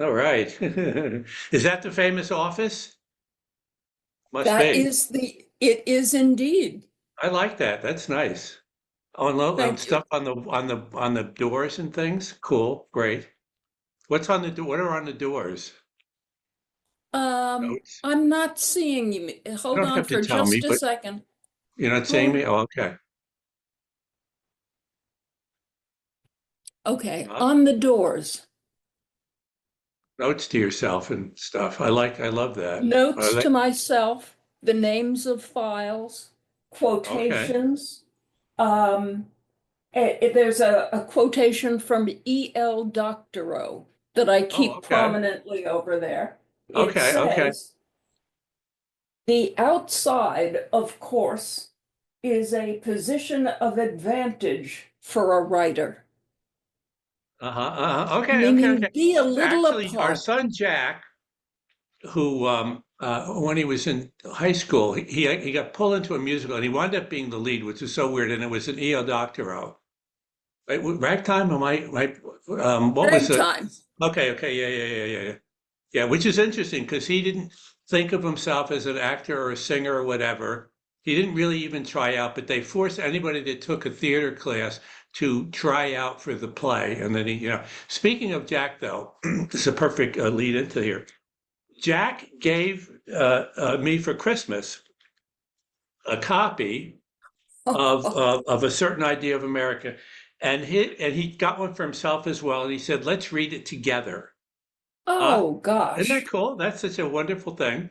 All right. Is that the famous office? Must That be. is it is indeed. I like that. That's nice. On Thank you. stuff on the doors and things. Cool. Great. What's on the what are on the doors? Notes. I'm not seeing you. You Hold don't on have to for tell me, just a but second. you're not seeing Hold. me? Oh, okay. Okay, Huh? on the doors. Notes to yourself and stuff. I love that. Notes to myself, the names of files, Okay. quotations. Um, there's a quotation from E.L. Doctorow that I Oh, keep okay. prominently over there. It Okay. Okay. says, the outside, of course, is a position of advantage for a writer, Uh-huh. Okay. Okay. meaning Okay. be a little Actually, our apart. son Jack, who when he was in high school, he got pulled into a musical and he wound up being the lead, which is so weird. And it was an E.O. Doctorow. Right, ragtime? Am I right? What was it? Ragtime. Okay. Okay. Yeah. Yeah. Yeah. Yeah. Yeah. Yeah, which is interesting because he didn't think of himself as an actor or a singer or whatever. He didn't really even try out, but they forced anybody that took a theater class to try out for the play. And then speaking of Jack, though, this is a perfect lead into here. Jack gave me for Christmas a copy of a certain idea of America, and he got one for himself as well. And he said, "Let's read it together." Uh, Oh isn't that gosh. cool? That's such a wonderful thing.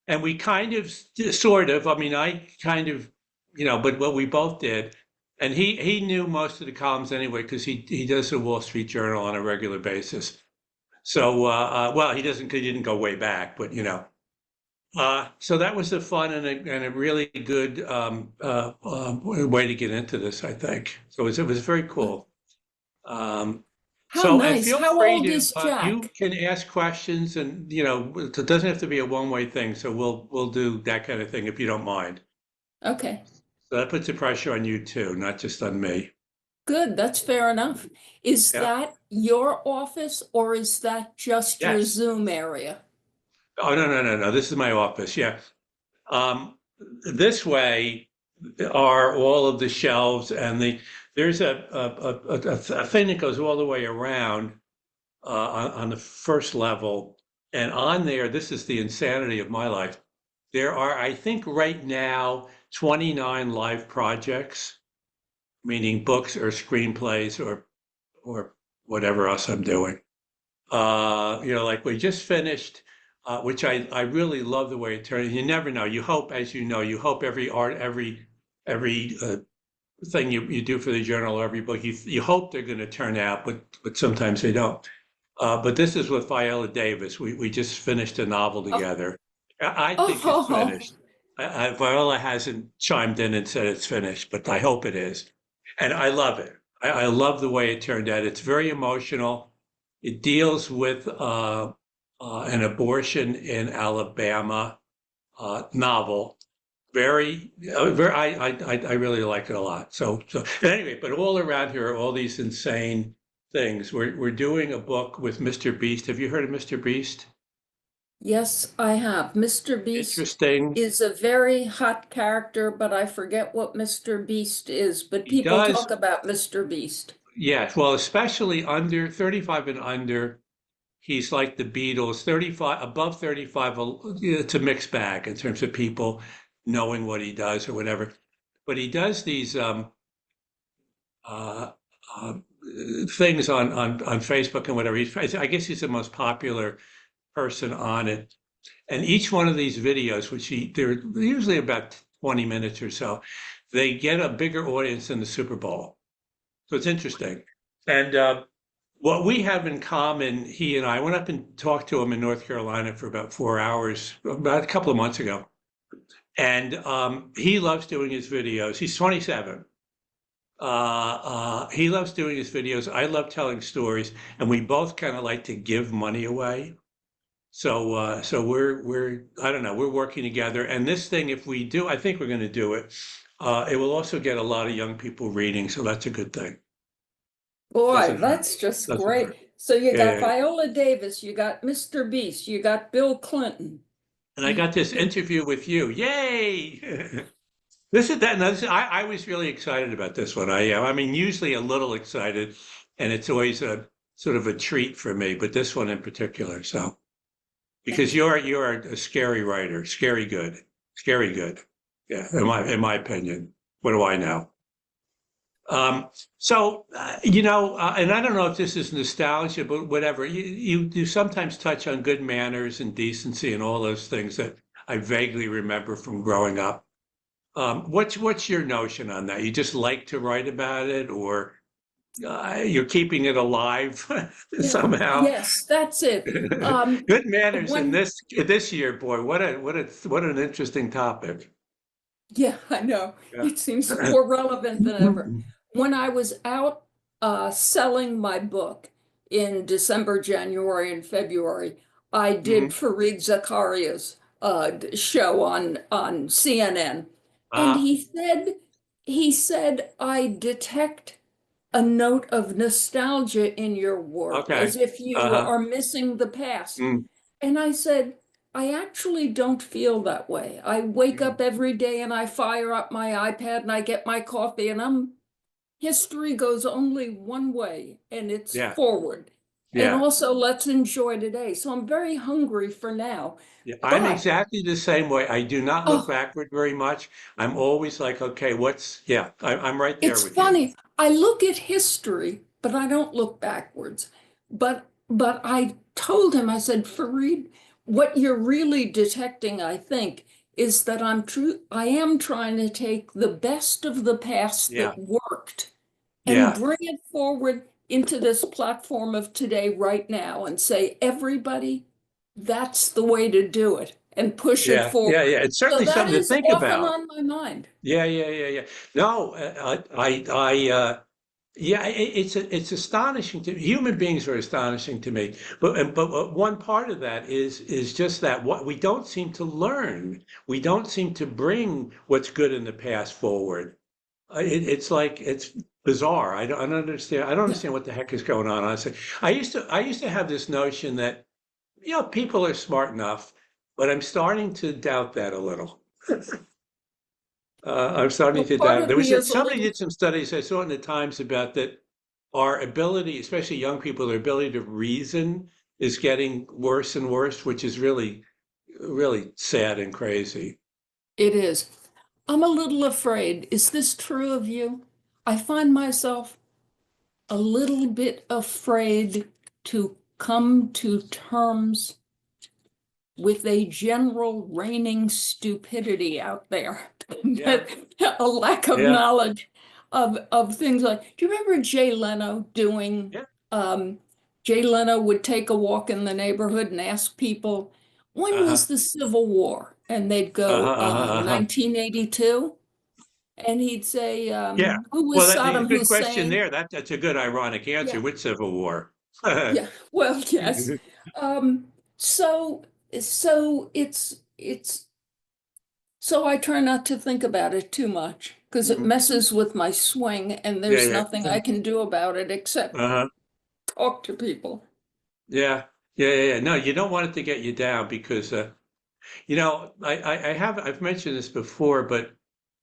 And we kind of, sort of, I mean, I kind of, but what we both did, and he knew most of the columns anyway because he does the Wall Street Journal on a regular basis. So, well, he didn't go way back, but so that was a fun and a really good way to get into this, I think. So it was very cool. How So, and nice. feel How free old to, is you Jack? can ask questions and, it doesn't have to be a one-way thing. So we'll do that kind of thing if you don't mind. Okay, So that puts the pressure on you too, not just on me. good. That's fair enough. Is Yeah. that your office or is that just your Yes. Zoom area? Oh, no, no, no, no. This is my office. Yeah. Um, this way are all of the shelves and there's a thing that goes all the way around on the first level. And on there, this is the insanity of my life. There are, I think, right now, 29 live projects, meaning books or screenplays or whatever else I'm doing. Like we just finished, which I really love the way it turned. You never know. You hope, as you know, you hope every thing you do for the journal or every book, you hope they're going to turn out, but sometimes they don't. But this is with Viola Davis. We just finished a novel Oh, together. I think it's oh, finished. Viola hasn't chimed in and said it's finished, but I hope it is. And I love it. I love the way it turned out. It's very emotional. It deals with an abortion in Alabama novel. Very. I really like it a lot. So anyway, but all around here are all these insane things. We're doing a book with Mr. Beast. Have you heard of Mr. Beast? yes, I have. Mr. Beast Interesting. is a very hot character, but I forget what Mr. Beast is. But He people does, talk about Mr. Beast. yes. Well, especially under 35 and under, he's like the Beatles. 35, above 35, it's a mixed bag in terms of people knowing what he does or whatever. But he does these uh, uh, things on Facebook and whatever. I guess he's the most popular person on it. And each one of these videos, they're usually about 20 minutes or so, they get a bigger audience than the Super Bowl. So it's interesting. And what we have in common, he and I went up and talked to him in North Carolina for about 4 hours, about a couple of months ago. And he loves doing his videos. He's 27. He loves doing his videos. I love telling stories, and we both kind of like to give money away. So we're I don't know, we're working together. And this thing, if we do, I think we're going to do it. It will also get a lot of young people reading, so that's a good thing. Boy, Doesn't hurt. that's just Doesn't great. hurt. So you got Yeah. Viola Davis, you got Mr. Beast, you got Bill Clinton. And I got this interview with you. Yay! This is that. No, I was really excited about this one. I am. I mean, usually a little excited, and it's always a sort of a treat for me, but this one in particular. So because Thank you. you're a scary writer, scary good, scary good. Yeah, in my opinion. What do I know? And I don't know if this is nostalgia, but whatever. You sometimes touch on good manners and decency and all those things that I vaguely remember from growing up. What's your notion on that? You just like to write about it, or you're keeping it alive Yeah, somehow? yes, that's it. Good manners in When, this year, boy. What an interesting topic. yeah, I know. Yeah. It seems more relevant than ever. When I was out selling my book in December, January, and February, I did Mhm. Fareed Zakaria's show on CNN, and Uh, he said, I detect a note of nostalgia in your work, okay. as if you Uh-huh. are missing the past. Mm, And I said, I actually don't feel that way. I wake mm. up every day and I fire up my iPad and I get my coffee, and history goes only one way, and it's Yeah. forward. And Yeah. also, let's enjoy today. So I'm very hungry for now. Yeah, I'm But exactly the same way. I do not look oh, backward very much. I'm always like, okay, I'm right there it's with you. funny. I look at history, but I don't look backwards. But I told him, I said, Fareed, what you're really detecting, I think, is that I am trying to take the best of the past Yeah. that worked and Yeah. bring it forward into this platform of today, right now, and say, everybody, that's the way to do it, and push it Yeah. Yeah. forward. Yeah. It's So certainly that something to is think often about. on my mind. Yeah. Yeah. Yeah. Yeah. No, yeah, it's astonishing to human beings are astonishing to me. But one part of that is just that what we don't seem to learn. We don't seem to bring what's good in the past forward. It's like it's bizarre. I don't understand. I don't Yeah. understand what the heck is going on. Honestly, I used to have this notion that people are smart enough, but I'm starting to doubt that a little. I'm starting Well, to part doubt. of me is a Somebody little, did some studies I saw in the Times about that our ability, especially young people, their ability to reason is getting worse and worse, which is really, really sad and crazy. it is. I'm a little afraid. Is this true of you? I find myself a little bit afraid to come to terms with a general reigning stupidity out there, Yeah, a lack of yeah, knowledge of things like, do you remember Jay Leno doing, yeah. um, Jay Leno would take a walk in the neighborhood and ask people, when Uh-huh. was the Civil War? And they'd Uh-huh, go, uh-huh, uh-huh. 1982. And he'd say, Yeah. who Well, was the Saddam good question Hussein? there. That's a good ironic answer Yeah, with Civil War. yeah. Well, yes. Um, so it's so I try not to think about it too much because it Mhm. messes with my swing, and Yeah, there's yeah. nothing I can do about it except Uh-huh. talk to people. Yeah. Yeah, yeah, yeah. No, you don't want it to get you down because I've mentioned this before, but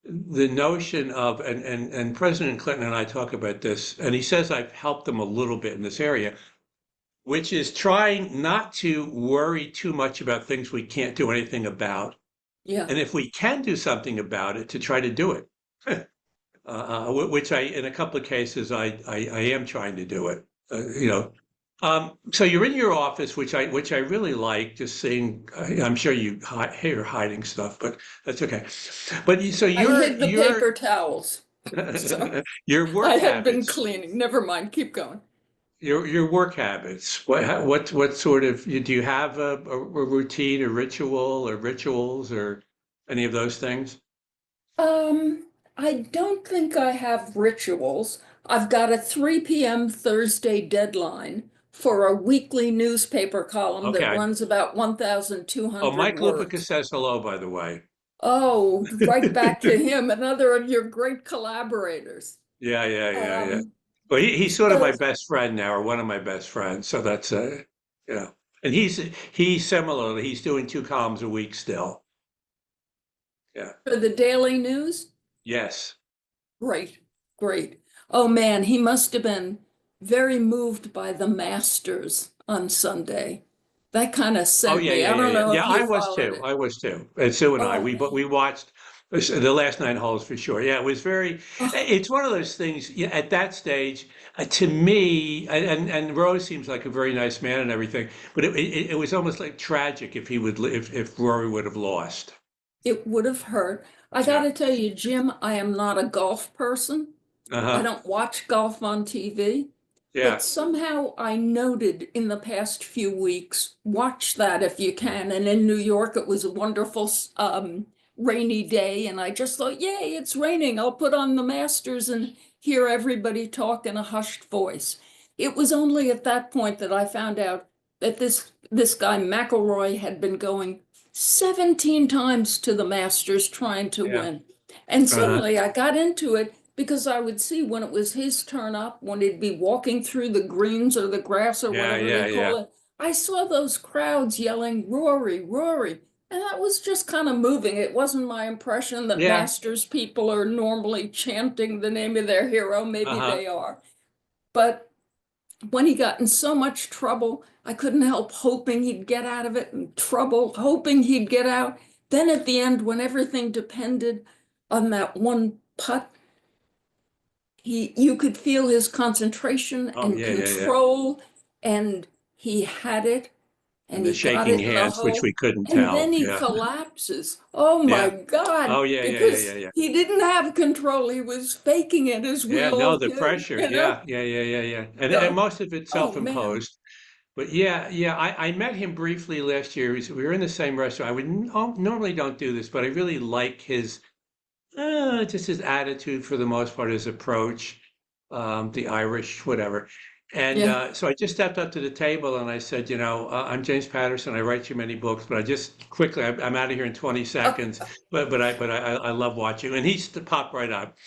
the notion of and President Clinton and I talk about this, and he says I've helped him a little bit in this area, which is trying not to worry too much about things we can't do anything about. Yeah. And if we can do something about it, to try to do it. Which in a couple of cases, I am trying to do it. So you're in your office, which I really like, just seeing. I'm sure you're hiding stuff, but that's okay. But so I hid the paper towels, so your I work had been habits, cleaning. Never mind, keep going. your work habits. What sort of do you have a routine, a ritual, or rituals, or any of those things? I don't think I have rituals. I've got a 3 p.m. Thursday deadline for a weekly newspaper column that Okay. runs about Oh, 1,200 Mike Lupica words. says hello, by the way. Oh, right back to him, another of your great collaborators. Yeah, yeah, yeah, yeah. Um, But he's sort of my So best friend now, or one of my best friends. So that's you know, and he's similarly, he's doing 2 columns a week still. Yeah. for the Daily News, Yes. great, great. Oh man, he must have been very moved by the Masters on Sunday. That kind of Oh sent yeah, me. yeah, I yeah, don't yeah. know Yeah, if I you was followed too. it. I was too. And Sue and I, Oh we man. watched the last 9 holes for sure. Yeah, it was very. Oh, It's one of those things. Yeah, at that stage, to me, and Rose seems like a very nice man and everything, but it was almost like tragic if he would if Rory would have lost. it would have hurt. I got Yeah. to tell you, Jim, I am not a golf person. I Uh-huh. don't watch golf on TV, but Yeah. somehow I noted in the past few weeks, watch that if you can. And in New York, it was a wonderful rainy day. And I just thought, yay, it's raining. I'll put on the Masters and hear everybody talk in a hushed voice. It was only at that point that I found out that this guy McIlroy had been going 17 times to the Masters trying to Yeah. win. And Uh-huh. suddenly I got into it because I would see when it was his turn up, when he'd be walking through the greens or the grass or Yeah, whatever yeah, they yeah. call it, I saw those crowds yelling, Rory, Rory. And that was just kind of moving. It wasn't my impression that Yeah. Masters people are normally chanting the name of their hero. Maybe Uh-huh. they are. But when he got in so much trouble, I couldn't help hoping he'd get out of it, and trouble, hoping he'd get out. Then at the end, when everything depended on that one putt, you could feel his concentration Oh and yeah, yeah, yeah. control, and he had it, And and the he got shaking it in the hands, which we hole, couldn't and tell. then he Yeah. collapses. Oh my Yeah. God, Oh yeah, yeah, yeah, yeah, because yeah. he didn't have control. He was faking it, as we Yeah, all no, the do, pressure. you know? Yeah, yeah, yeah, yeah, yeah. And So, most of it oh man. self-imposed. But yeah, yeah, I met him briefly last year. We were in the same restaurant. I would normally don't do this, but I really like his just his attitude for the most part, his approach, the Irish, whatever. And Yeah. so I just stepped up to the table and I said, I'm James Patterson. I write you many books, but I just quickly, I'm out of here in 20 seconds. But I love watching. And he's popped right up.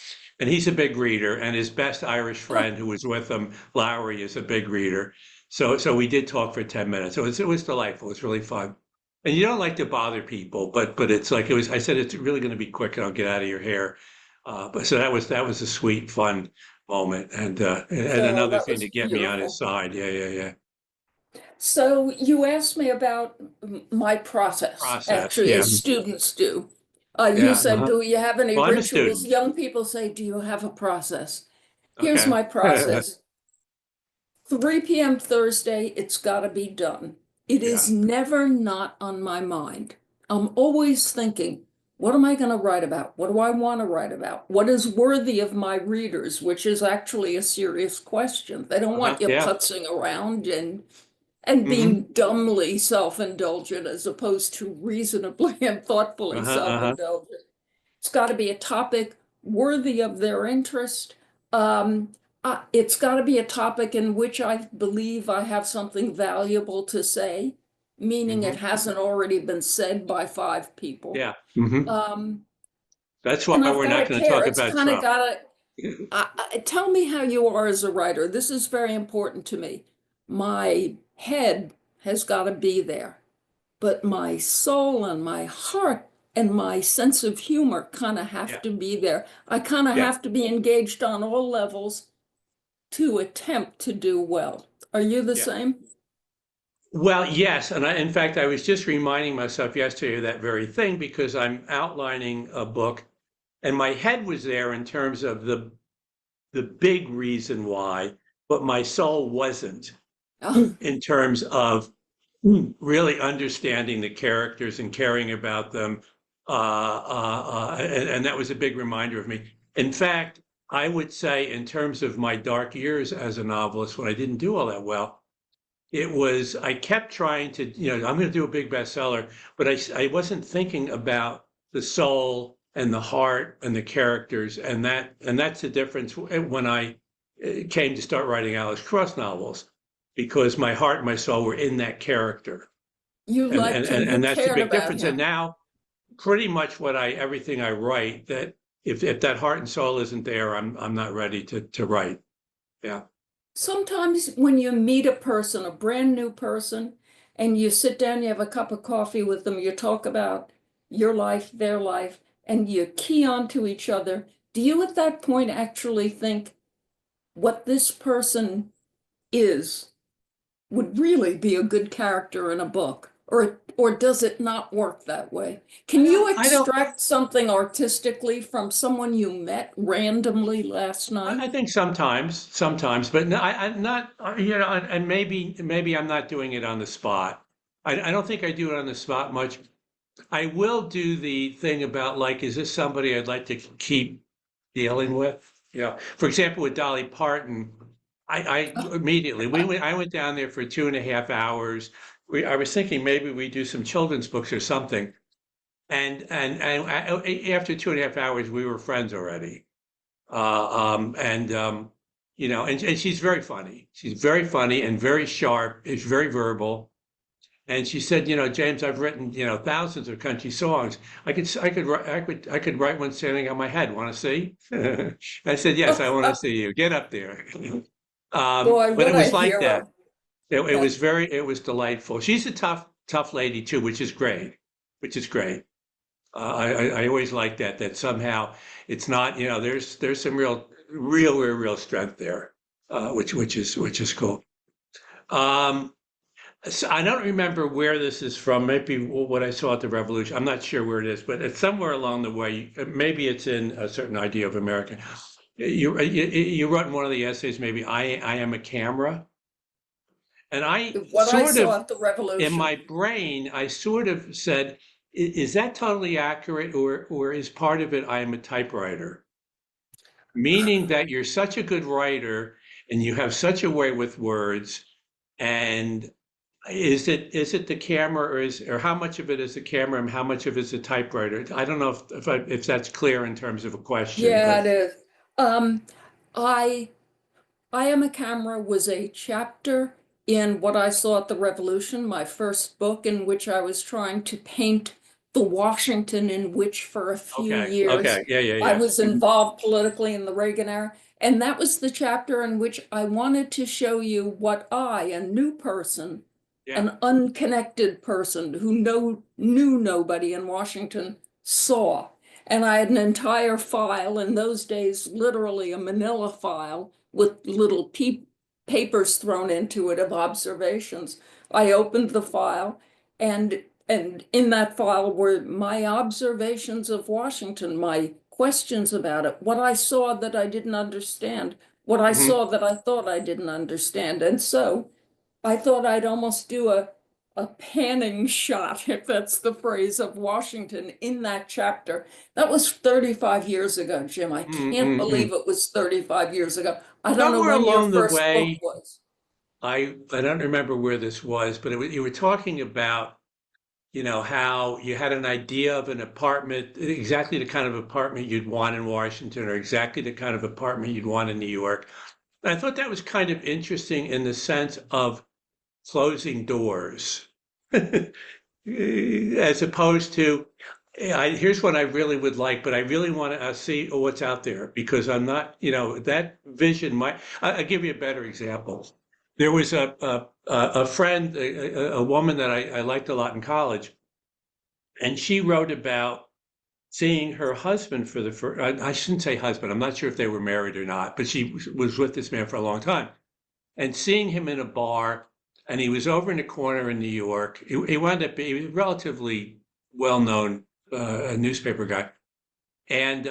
And he's a big reader, and his best Irish Oh, friend who was with him, Lowry, is a big reader. So we did talk for 10 minutes. It was delightful. It was really fun. And you don't like to bother people, but it's like it was. I said it's really going to be quick, and I'll get out of your hair. But so that was a sweet, fun moment, and oh, another that thing was to get me on his beautiful. side. Yeah, yeah, yeah. So you asked me about my process, Process. actually, Yeah, as students do. You yeah. said, do you have any Well, I'm a rituals? student. Young people say, do you have a process? Here's Okay. my process. 3 p.m. Thursday, it's got to be done. It is Yeah. never not on my mind. I'm always thinking, what am I going to write about? What do I want to write about? What is worthy of my readers, which is actually a serious question. They don't Uh-huh. want you Yeah. putzing around and Mm-hmm. being dumbly self-indulgent as opposed to reasonably and thoughtfully Uh-huh. Uh-huh. self-indulgent. It's got to be a topic worthy of their interest. Um, it's got to be a topic in which I believe I have something valuable to say, meaning it Mm-hmm. hasn't already been said by 5 people. Yeah. Mm-hmm. Um, That's why and I've we're got not to going to care. talk It's about kind of Trump. got to tell me how you are as a writer. This is very important to me. My head has got to be there, but my soul and my heart and my sense of humor kind of have Yeah. to be there. I kind of Yeah. have to be engaged on all levels to attempt to do well. Are you the Yeah. same? Well, yes, and in fact, I was just reminding myself yesterday of that very thing because I'm outlining a book, and my head was there in terms of the big reason why, but my soul wasn't Oh, in terms of really understanding the characters and caring about them, and that was a big reminder of me. In fact, I would say, in terms of my dark years as a novelist, when I didn't do all that well. I kept trying to, I'm going to do a big bestseller, but I wasn't thinking about the soul and the heart and the characters. And that's the difference when I came to start writing Alice Cross novels, because my heart and my soul were in that character. you And, and, liked him, and, you and that's the cared big about difference. And him. now pretty much everything I write, that if that heart and soul isn't there, I'm not ready to write. Yeah. Sometimes when you meet a person, a brand new person, and you sit down, you have a cup of coffee with them, you talk about your life, their life, and you key on to each other, do you at that point actually think what this person is would really be a good character in a book? Or does it not work that way? Can you I don't, extract something artistically from someone you met randomly last I night? think sometimes, but no, I'm not, and maybe I'm not doing it on the spot. I don't think I do it on the spot much. I will do the thing about like, is this somebody I'd like to keep dealing with? For example, with Dolly Parton, I immediately I went down there for 2.5 hours. I was thinking maybe we do some children's books or something, and after 2.5 hours, we were friends already. And and she's very funny. She's very funny and very sharp. Is very verbal. And she said, James, I've written, thousands of country songs. I could write one standing on my head. Want to see? I said, yes, I want to see you. Get up there. Boy, But it what a was like that. hero. It was Yes. it was delightful. She's a tough lady too, which is great, which is great. I always like that somehow it's not, there's some real strength there, which is cool. Um, so I don't remember where this is from. Maybe what I saw at the Revolution. I'm not sure where it is, but it's somewhere along the way. Maybe it's in A Certain Idea of America. You wrote in one of the essays, maybe I am a camera, and I What I sort saw of at the in Revolution. my brain, I sort of said, is that totally accurate, or is part of it I am a typewriter? Meaning that you're such a good writer and you have such a way with words, and is it the camera, or how much of it is the camera and how much of it is the typewriter? I don't know if that's clear in terms of a question, Yeah, but it is. Um, I I Am a Camera was a chapter in What I Saw at the Revolution, my first book, in which I was trying to paint the Washington in which, for a few okay, okay, years, yeah, yeah, I yeah. was involved politically in the Reagan era. And that was the chapter in which I wanted to show you what I, a new person, Yeah. an unconnected person who knew nobody in Washington, saw. And I had an entire file in those days, literally a manila file with little papers thrown into it of observations. I opened the file, and in that file were my observations of Washington, my questions about it, what I saw that I didn't understand, what I Hmm. saw that I thought I didn't understand. And so I thought I'd almost do a panning shot, if that's the phrase, of Washington in that chapter. That was 35 years ago, Jim. I can't Mm-mm-mm. believe it was 35 years ago. I don't know Somewhere when your along the first book way, was. I don't remember where this was, but you were talking about, how you had an idea of an apartment, exactly the kind of apartment you'd want in Washington, or exactly the kind of apartment you'd want in New York. And I thought that was kind of interesting in the sense of closing doors, as opposed to, here's what I really would like, but I really want to see what's out there, because I'm not, that vision might. I'll give you a better example. There was a friend, a woman that I liked a lot in college, and she wrote about seeing her husband for the first. I shouldn't say husband. I'm not sure if they were married or not, but she was with this man for a long time, and seeing him in a bar, and he was over in the corner in New York. He wound up he was a relatively well-known newspaper guy, and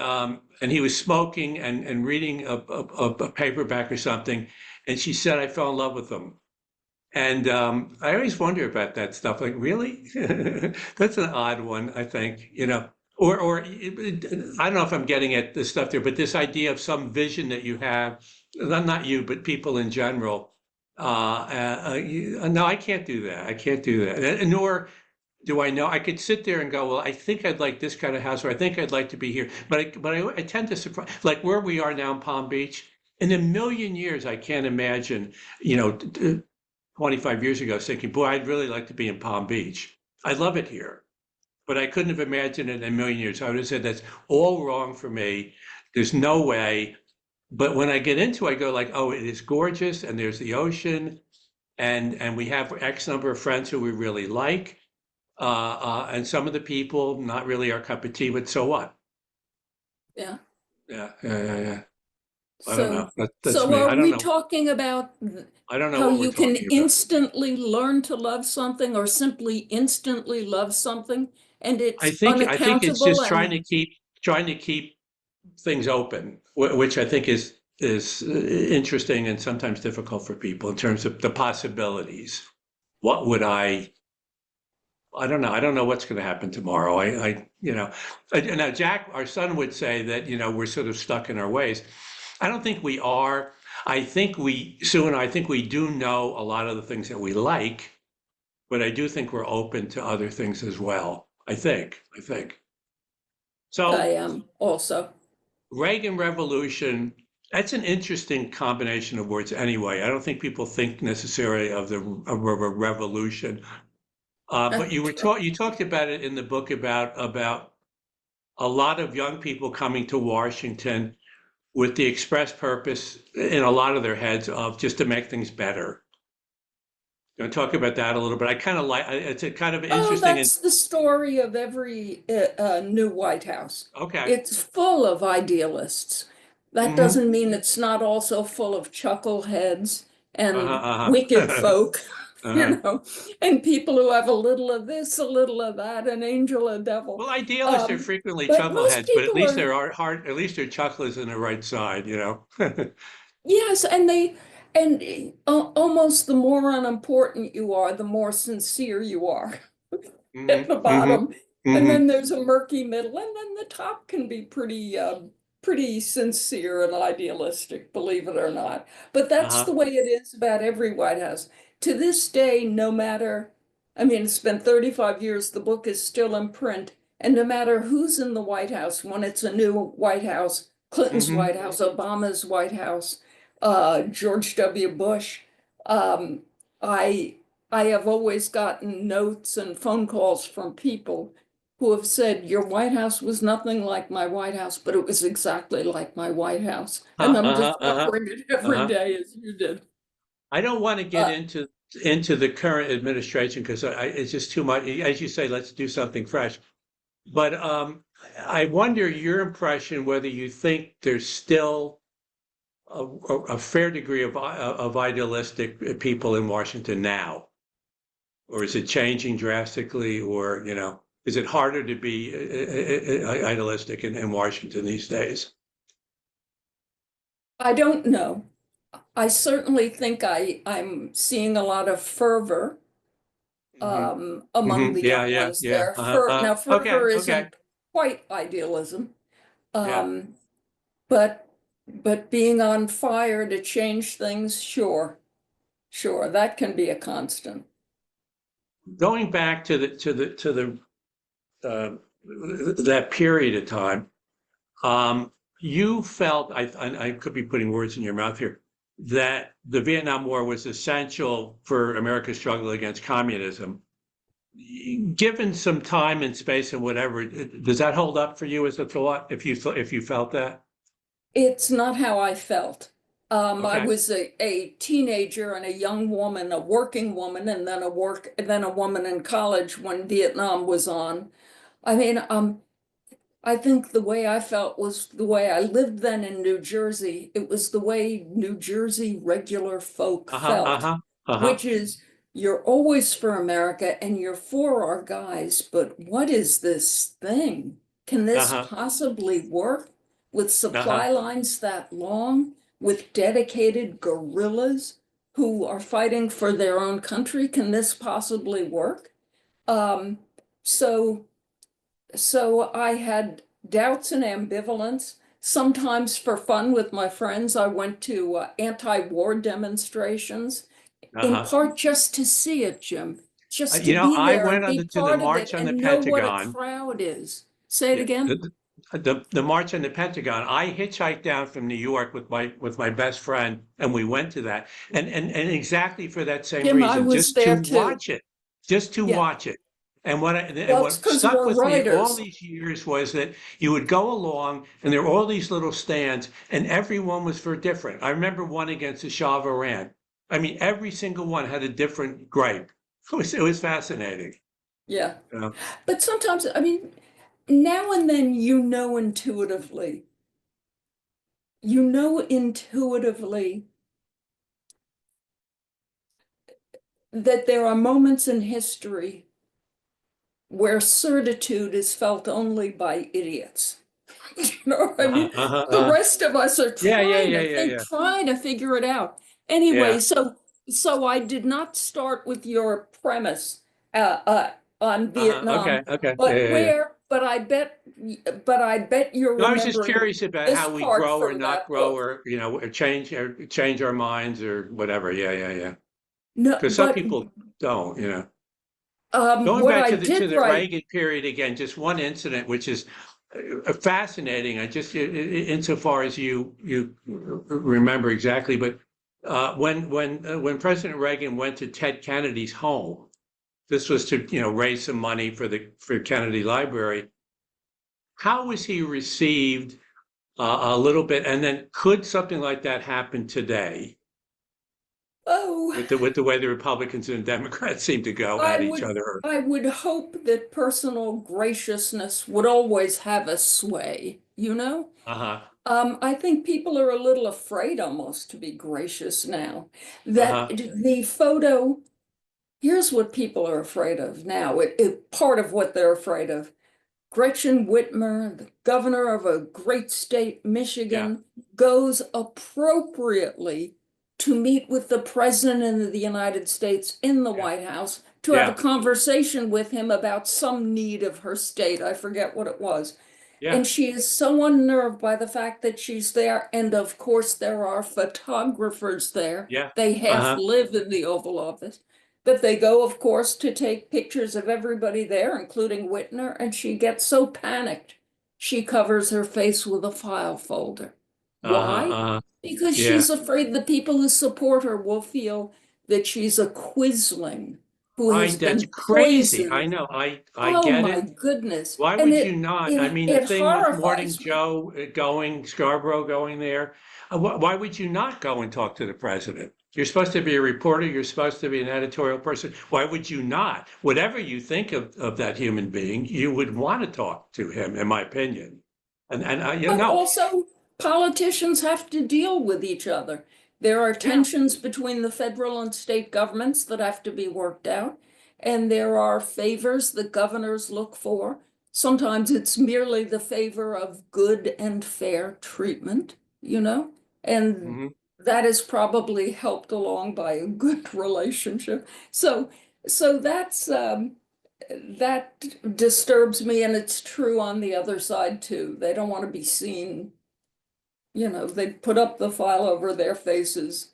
he was smoking and reading a paperback or something, and she said, I fell in love with him. And I always wonder about that stuff. Like, really? That's an odd one, I think, or I don't know if I'm getting at this stuff there, but this idea of some vision that you have, not you, but people in general. No, I can't do that. I can't do that. And nor do I know. I could sit there and go, well, I think I'd like this kind of house, or I think I'd like to be here. But I tend to surprise, like where we are now in Palm Beach. In a million years, I can't imagine, you know, 25 years ago, thinking, boy, I'd really like to be in Palm Beach. I love it here, but I couldn't have imagined it in a million years. I would have said that's all wrong for me. There's no way. But when I get into it, I go like, oh, it is gorgeous, and there's the ocean, and we have X number of friends who we really like, and some of the people not really our cup of tea, but so what? Yeah. Yeah. I don't know. So, That's so me. are we talking about I don't know how what we're you can talking about. instantly learn to love something or simply instantly love something and it's I think it's unaccountable just and trying to keep things open, which I think is interesting and sometimes difficult for people in terms of the possibilities. What would I don't know. I don't know what's going to happen tomorrow. Now Jack, our son would say that, we're sort of stuck in our ways. I don't think we are. Sue and I think we do know a lot of the things that we like, but I do think we're open to other things as well. I think. I So am also. Reagan Revolution, that's an interesting combination of words anyway. I don't think people think necessarily of a revolution. But you talked about it in the book about a lot of young people coming to Washington with the express purpose in a lot of their heads of just to make things better. You want to talk about that a little bit? I kind of like it's a kind of Oh, interesting and that's the story of every new White House. okay. It's full of idealists. That Mm-hmm. doesn't mean it's not also full of chuckleheads Uh-huh, and wicked uh-huh. folk, Uh-huh. and people who have a little of this, a little of that, an angel, a devil. Well, idealists are Um, frequently but most chuckleheads, but at people least are. there are hard, at least their chuckle is in the right side. Yes, and almost the more unimportant you are, the more sincere you are at the Mm-hmm. Mm-hmm. bottom. And Mm-hmm. then there's a murky middle, and then the top can be pretty sincere and idealistic, believe it or not. But that's Uh-huh. the way it is about every White House. To this day, no matter, I mean, it's been 35 years, the book is still in print, and no matter who's in the White House, when it's a new White House, Clinton's Mm-hmm. White House, Obama's White House, George W. Bush, um, I I have always gotten notes and phone calls from people who have said, your White House was nothing like my White House, but it was exactly like my White House. And I'm Uh-huh. Uh-huh. discovering it every Uh-huh. day as you did. I don't want to get Uh, into the current administration because it's just too much. As you say, let's do something fresh. But I wonder your impression whether you think there's still a fair degree of idealistic people in Washington now, or is it changing drastically, or is it harder to be idealistic in Washington these days? I don't know. I certainly think I'm seeing a lot of fervor Hmm. among the Yeah, young yeah, ones yeah. there. Now, Okay, fervor okay. isn't quite idealism, Yeah. um, but being on fire to change things, sure, sure, that can be a constant. Going back to the uh, that period of time, you felt I could be putting words in your mouth here that the Vietnam War was essential for America's struggle against communism. Given some time and space and whatever, does that hold up for you as a thought? If you felt that? It's not how I felt. I Okay. was a teenager and a young woman, a working woman, and then a woman in college when Vietnam was on. I mean, I think the way I felt was the way I lived then in New Jersey. It was the way New Jersey regular folk Uh-huh. felt, Uh-huh. Uh-huh. which is you're always for America and you're for our guys, but what is this thing? Can this Uh-huh. possibly work with Uh-huh. supply lines that long, with dedicated guerrillas who are fighting for their own country? Can this possibly work? Um, so so I had doubts and ambivalence. Sometimes for fun with my friends, I went to anti-war demonstrations, in Uh-huh. part just to see it, Jim, just to be I there and went be to the part of it March on the and know what a Pentagon. crowd is. Say it Yeah, again. the March on the Pentagon. I hitchhiked down from New York with my best friend, and we went to that, and exactly for that same Jim, I reason, was just to there too. watch it, just to Yeah. watch it, And and Well, it's what because stuck we're with me all writers. these years was that you would go along and there were all these little stands and every one was for different. I remember one against the Shah of Iran. I mean, every single one had a different gripe. It was fascinating. Yeah. You know? But sometimes, I mean, now and then you know intuitively that there are moments in history where certitude is felt only by idiots. You know what I Uh-huh, mean? uh-huh, The rest of us are yeah, yeah, trying yeah, to yeah, think, yeah, trying to figure it out. Anyway, yeah. so I did not start with your premise uh, uh, on Okay, Vietnam, okay, yeah, but yeah, yeah. but I bet you're No, I was just remembering curious about this how we part grow or from not that grow, book. or change our minds or whatever. Yeah, yeah, yeah. No, Because some but people don't. Going what back I to the did write, Reagan period again, just one incident which is fascinating. I just insofar as you remember exactly, but when President Reagan went to Ted Kennedy's home, this was to raise some money for Kennedy Library. How was he received a little bit? And then could something like that happen today oh, with the way the Republicans and Democrats seem to go I at each would other? I would hope that personal graciousness would always have a sway, you know? Uh-huh. I think people are a little afraid almost to be gracious now. That Uh-huh. the photo, here's what people are afraid of now. Part of what they're afraid of. Gretchen Whitmer, the governor of a great state, Yeah. Michigan, goes appropriately to meet with the president of the United States in the Yeah. White House to have a Yeah. conversation with him about some need of her state. I forget what it was. Yeah. And she is so unnerved by the fact that she's there. And of course, there are photographers there. Yeah. They half Uh-huh. live in the Oval Office. But they go, of course, to take pictures of everybody there, including Whitner, and she gets so panicked. She covers her face with a file folder. Uh-huh. Why? Uh-huh. Because Yeah. she's afraid the people who support her will feel that she's a quisling who has That's been crazy. I poisoned. know. I Oh get my it. goodness. Why And would you not? I mean, the it thing with Morning horrifies me. Joe Scarborough going there, why would you not go and talk to the president? You're supposed to be a reporter. You're supposed to be an editorial person. Why would you not? Whatever you think of that human being, you would want to talk to him, in my opinion. And But also, politicians have to deal with each other. There are yeah. tensions between the federal and state governments that have to be worked out, and there are favors that governors look for. Sometimes it's merely the favor of good and fair treatment, you know, and Hmm. that is probably helped along by a good relationship. So, so that disturbs me, and it's true on the other side too. They don't want to be seen, they put up the file over their faces,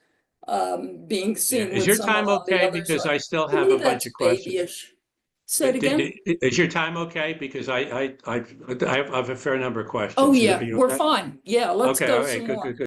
being Yeah. seen Is with your someone time on the okay? other Because side. I still To have me, a bunch that's of questions. babyish. Say it again. Is your time okay? Because I have a fair number of Oh, questions. Are yeah, you we're okay? fine. Yeah, let's Okay. go All right. some Good, more. good, good.